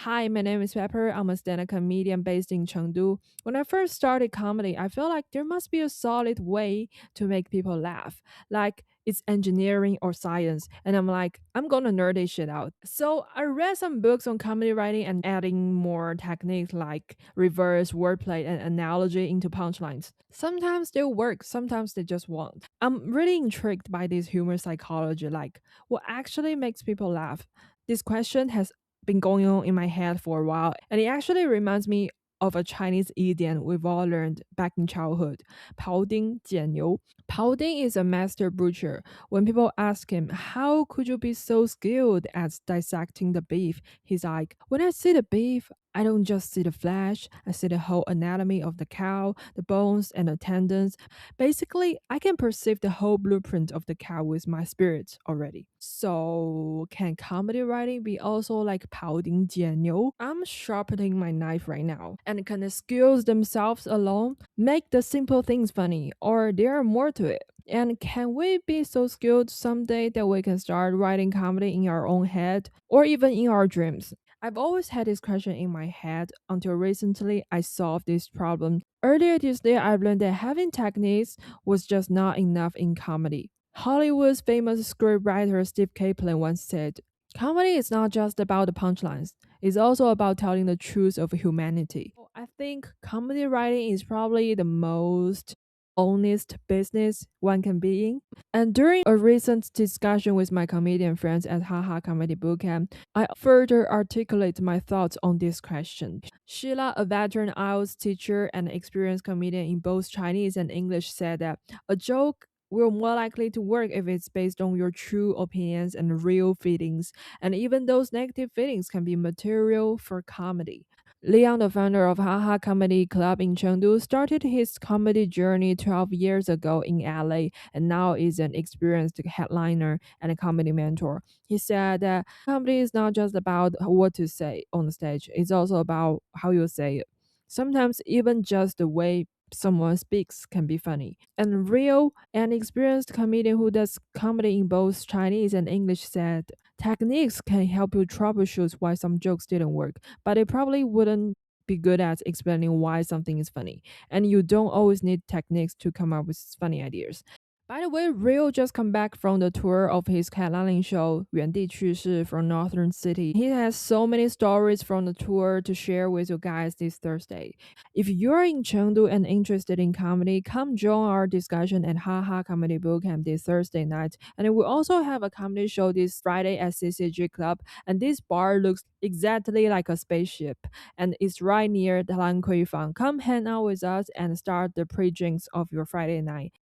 Hi, my name is Pepper. I'm a stand-up comedian based in Chengdu. When I first started comedy, I felt like there must be a solid way to make people laugh, like it's engineering or science. And I'm like, I'm gonna nerd this shit out. So I read some books on comedy writing and adding more techniques like reverse wordplay and analogy into punchlines. Sometimes they'll work, sometimes they just won't. I'm really intrigued by this humor psychology, like what actually makes people laugh. This question has been going on in my head for a while, and it actually reminds me of a Chinese idiom we've all learned back in childhood, Pao Ding Jie Niu. Pao Ding is a master butcher. When people ask him, how could you be so skilled at dissecting the beef? He's like, when I see the beef, I don't just see the flesh, I see the whole anatomy of the cow, the bones and the tendons. Basically, I can perceive the whole blueprint of the cow with my spirit already. So, can comedy writing be also like 庖丁解牛? I'm sharpening my knife right now. And can the skills themselves alone make the simple things funny, or there are more to it? And can we be so skilled someday that we can start writing comedy in our own head, or even in our dreams? I've always had this question in my head until recently I solved this problem. Earlier this year, I've learned that having techniques was just not enough in comedy. Hollywood's famous scriptwriter Steve Kaplan once said, comedy is not just about the punchlines, it's also about telling the truth of humanity. I think comedy writing is probably the most honest business one can be in. And during a recent discussion with my comedian friends at Haha Comedy Bootcamp, I further articulate my thoughts on this question. Sheila, a veteran IELTS teacher and experienced comedian in both Chinese and English, said that a joke will more likely to work if it's based on your true opinions and real feelings, and even those negative feelings can be material for comedy. Leon, the founder of Haha Comedy Club in Chengdu, started his comedy journey 12 years ago in LA and now is an experienced headliner and a comedy mentor. He said that comedy is not just about what to say on the stage, it's also about how you say it. Sometimes even just the way someone speaks can be funny. And real and experienced comedian who does comedy in both Chinese and English said, techniques can help you troubleshoot why some jokes didn't work, but it probably wouldn't be good at explaining why something is funny. And you don't always need techniques to come up with funny ideas. By the way, Rio just come back from the tour of his headlining show 原地去世 from Northern City. He has so many stories from the tour to share with you guys this Thursday. If you're in Chengdu and interested in comedy, come join our discussion at Haha Comedy Bootcamp this Thursday night. And we also have a comedy show this Friday at CCG Club. And this bar looks exactly like a spaceship and it's right near the Lan Kui Fang. Come hang out with us and start the pre-drinks of your Friday night.